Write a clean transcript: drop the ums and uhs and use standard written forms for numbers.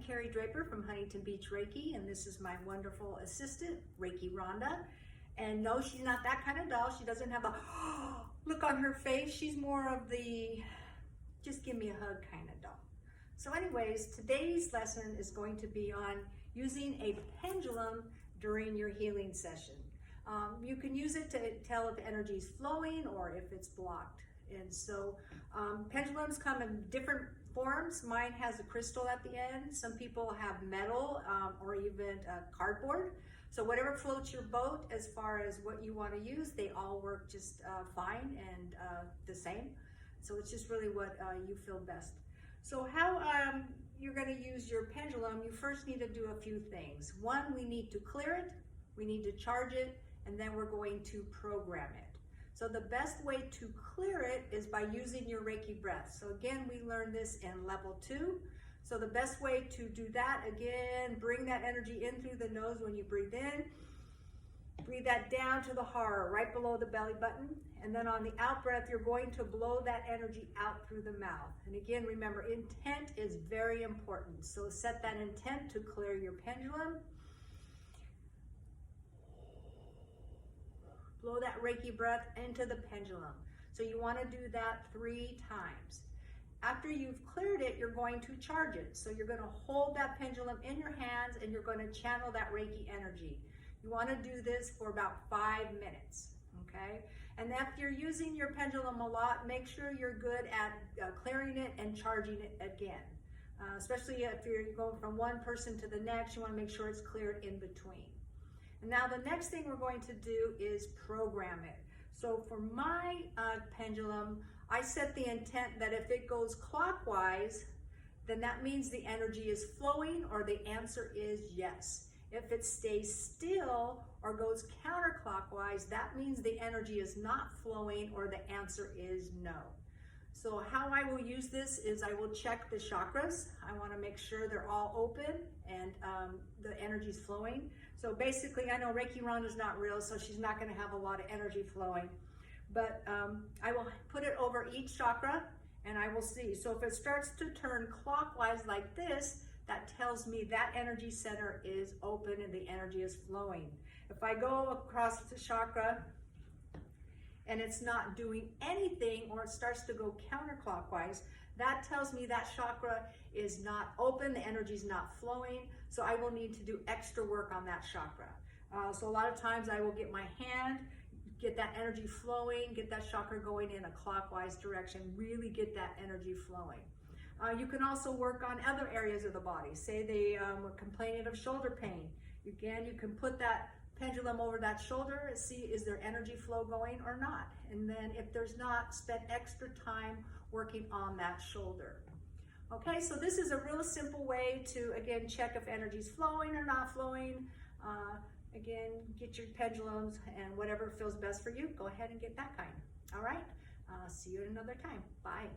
Carrie Draper from Huntington Beach Reiki, and this is my wonderful assistant, Reiki Rhonda. And no, she's not that kind of doll. She doesn't have a look on her face. She's more of the just give me a hug kind of doll. So anyways, today's lesson is going to be on using a pendulum during your healing session. You can use it to tell if energy is flowing or if it's blocked. And so pendulums come in different forms. Mine has a crystal at the end. Some people have metal or even cardboard. So whatever floats your boat as far as what you want to use, they all work just fine and the same. So it's just really what you feel best. So how you're going to use your pendulum, you first need to do a few things. One, we need to clear it, we need to charge it, and then we're going to program it. So the best way to clear it is by using your Reiki breath. So again, we learned this in level 2. So the best way to do that, again, bring that energy in through the nose when you breathe in. Breathe that down to the heart, right below the belly button. And then on the out breath, you're going to blow that energy out through the mouth. And again, remember, intent is very important. So set that intent to clear your pendulum. Blow that Reiki breath into the pendulum. So you want to do that 3 times. After you've cleared it, you're going to charge it. So you're going to hold that pendulum in your hands and you're going to channel that Reiki energy. You want to do this for about 5 minutes, okay? And if you're using your pendulum a lot, make sure you're good at clearing it and charging it again. Especially if you're going from one person to the next, you want to make sure it's cleared in between. And now the next thing we're going to do is program it. So for my pendulum, I set the intent that if it goes clockwise, then that means the energy is flowing or the answer is yes. If it stays still or goes counterclockwise, that means the energy is not flowing or the answer is no. So how I will use this is I will check the chakras. I want to make sure they're all open and the energy is flowing. So basically, I know Reiki Rhonda's not real, so she's not going to have a lot of energy flowing. But I will put it over each chakra and I will see. So if it starts to turn clockwise like this, that tells me that energy center is open and the energy is flowing. If I go across the chakra and it's not doing anything or it starts to go counterclockwise, that tells me that chakra is not open, the energy is not flowing, so I will need to do extra work on that chakra. So a lot of times I will get my hand, get that energy flowing, get that chakra going in a clockwise direction, really get that energy flowing. You can also work on other areas of the body. Say they were complaining of shoulder pain. Again, you can put that pendulum over that shoulder and see is there energy flow going or not. And then if there's not, spend extra time working on that shoulder. Okay, so this is a real simple way to, again, check if energy's flowing or not flowing. Again, get your pendulums and whatever feels best for you, go ahead and get that kind. All right, see you at another time. Bye.